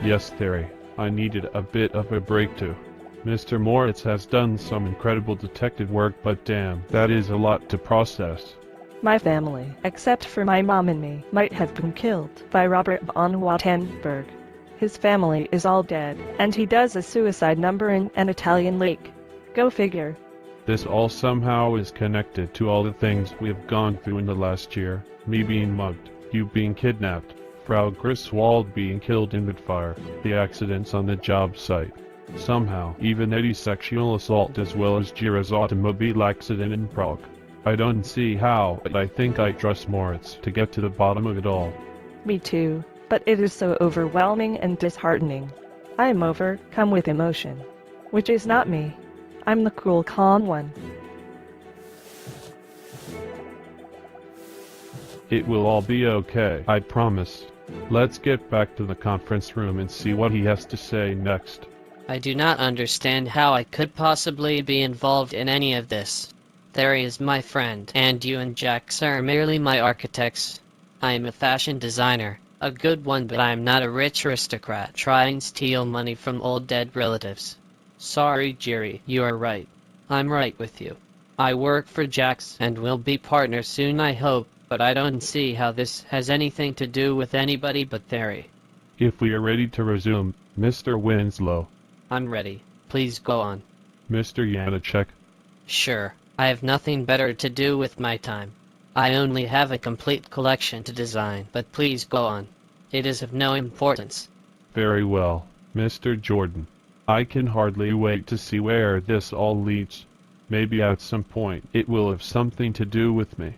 Yes, Therri, I needed a bit of a break too. Mr. Moritz has done some incredible detective work, but damn, that is a lot to process. My family, except for my mom and me, might have been killed by Robert von Wattenberg. His family is all dead, and he does a suicide number in an Italian lake. Go figure. This all somehow is connected to all the things we have gone through in the last year. Me being mugged, you being kidnapped, Frau Griswold being killed in midfire, the accidents on the job site. Somehow, even Eddie's sexual assault as well as Jira's automobile accident in Prague. I don't see how, but I think I trust Moritz to get to the bottom of it all. Me too, but it is so overwhelming and disheartening. I am overcome with emotion. Which is not me. I'm the cool, calm one. It will all be okay, I promise. Let's get back to the conference room and see what he has to say next. I do not understand how I could possibly be involved in any of this. Therri is my friend, and you and Jax are merely my architects. I am a fashion designer, a good one, but I am not a rich aristocrat trying to steal money from old dead relatives. Sorry, Jerry, you are right. I'm right with you. I work for Jax and will be partners soon, I hope, but I don't see how this has anything to do with anybody but Therri. If we are ready to resume, Mr. Winslow. I'm ready. Please go on. Mr. Janacek. Sure. I have nothing better to do with my time. I only have a complete collection to design, but please go on. It is of no importance. Very well, Mr. Jordan. I can hardly wait to see where this all leads. Maybe at some point it will have something to do with me.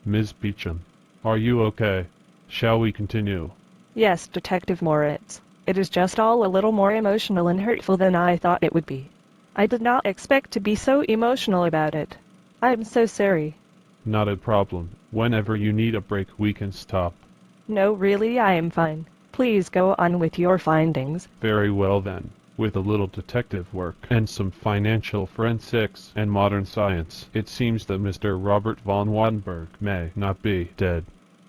Ms. Beecham, are you okay? Shall we continue? Yes, Detective Moritz. It is just all a little more emotional and hurtful than I thought it would be. I did not expect to be so emotional about it. I am so sorry. Not a problem. Whenever you need a break, we can stop. No, really, I am fine. Please go on with your findings. Very well then. With a little detective work and some financial forensics and modern science, it seems that Mr. Robert von Wattenberg may not be dead.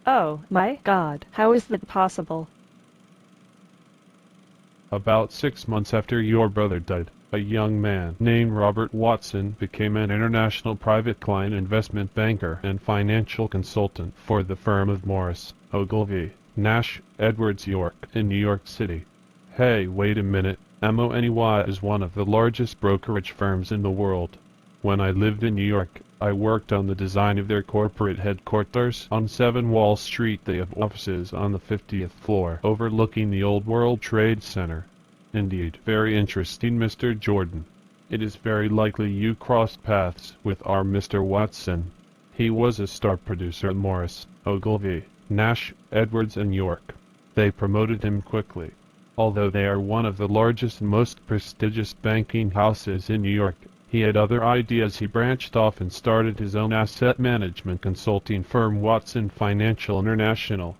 Oh, my God, how is that possible? About 6 months after your brother died, a young man named Robert Watson became an international private client investment banker and financial consultant for the firm of Morris, Ogilvy, Nash, Edwards York in New York City. Hey, wait a minute. MONEY is one of the largest brokerage firms in the world. When I lived in New York, I worked on the design of their corporate headquarters on 7 Wall Street. They have offices on the 50th floor, overlooking the Old World Trade Center. Indeed, very interesting, Mr. Jordan. It is very likely you crossed paths with our Mr. Watson. He was a star producer at Morris, Ogilvy, Nash, Edwards and York. They promoted him quickly. Although they are one of the largest and most prestigious banking houses in New York, he had other ideas. He branched off and started his own asset management consulting firm, Watson Financial International.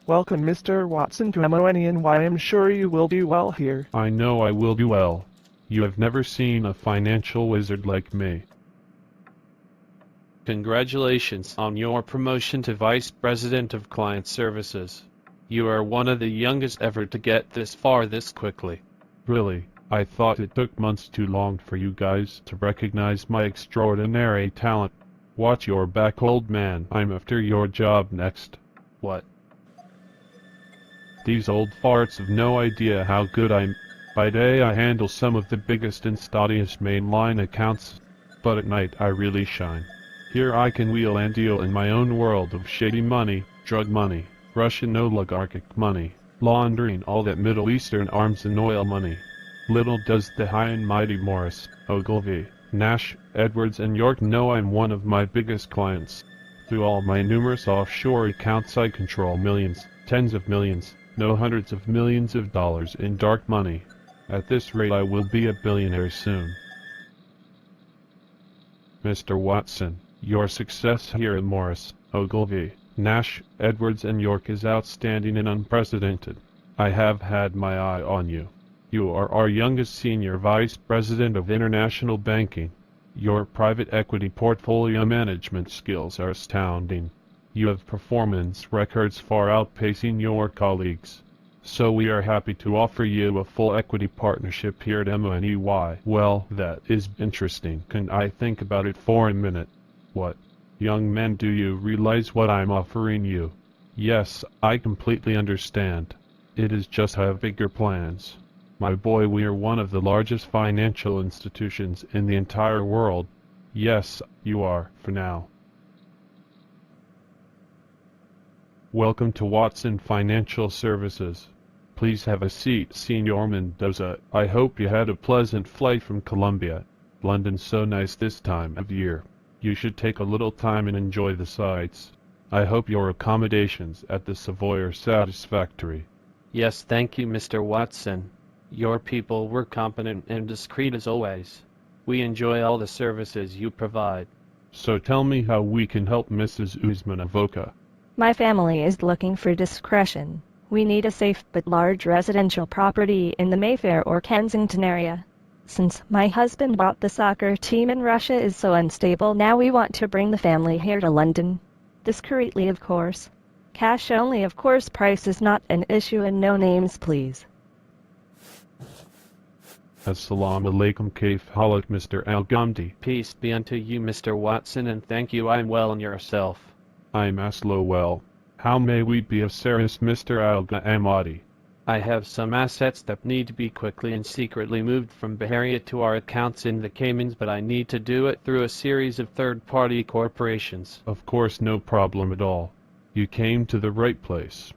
Welcome, Mr. Watson, to MONEY. I am sure you will do well here. I know I will do well. You have never seen a financial wizard like me. Congratulations on your promotion to Vice President of Client Services. You are one of the youngest ever to get this far this quickly. Really, I thought it took months too long for you guys to recognize my extraordinary talent. Watch your back, old man. I'm after your job next. What? These old farts have no idea how good I'm. By day I handle some of the biggest and stoddiest mainline accounts, but at night I really shine. Here I can wheel and deal in my own world of shady money, drug money, Russian oligarchic money, laundering all that Middle Eastern arms and oil money. Little does the high and mighty Morris, Ogilvy, Nash, Edwards and York know I'm one of my biggest clients. Through all my numerous offshore accounts I control millions, tens of millions, no hundreds of millions of dollars in dark money. At this rate I will be a billionaire soon. Mr. Watson, your success here at Morris, Ogilvy, Nash, Edwards and York is outstanding and unprecedented. I have had my eye on you. You are our youngest senior vice president of international banking. Your private equity portfolio management skills are astounding. You have performance records far outpacing your colleagues. So we are happy to offer you a full equity partnership here at NYC. Well, that is interesting. Can I think about it for a minute? What? Young man, do you realize what I'm offering you? Yes, I completely understand. It is just I have bigger plans. My boy, we are one of the largest financial institutions in the entire world. Yes, you are, for now. Welcome to Watson Financial Services. Please have a seat, Senor Mendoza. I hope you had a pleasant flight from Colombia. London's so nice this time of year. You should take a little time and enjoy the sights. I hope your accommodations at the Savoy are satisfactory. Yes, thank you, Mr. Watson. Your people were competent and discreet as always. We enjoy all the services you provide. So tell me how we can help Mrs. Uzmanavoka. My family is looking for discretion. We need a safe but large residential property in the Mayfair or Kensington area. Since my husband bought the soccer team in Russia is so unstable, now we want to bring the family here to London. Discreetly, of course. Cash only, of course. Price is not an issue, and no names, please. Assalamu alaikum, kaif halak, Mr. Al-Ghamdi. Peace be unto you, Mr. Watson, and thank you. I'm well, and yourself. I'm Aslo well. How may we be of service, Mr. Al-Ghamdi? I have some assets that need to be quickly and secretly moved from Bahrain to our accounts in the Caymans, but I need to do it through a series of third-party corporations. Of course, no problem at all. You came to the right place.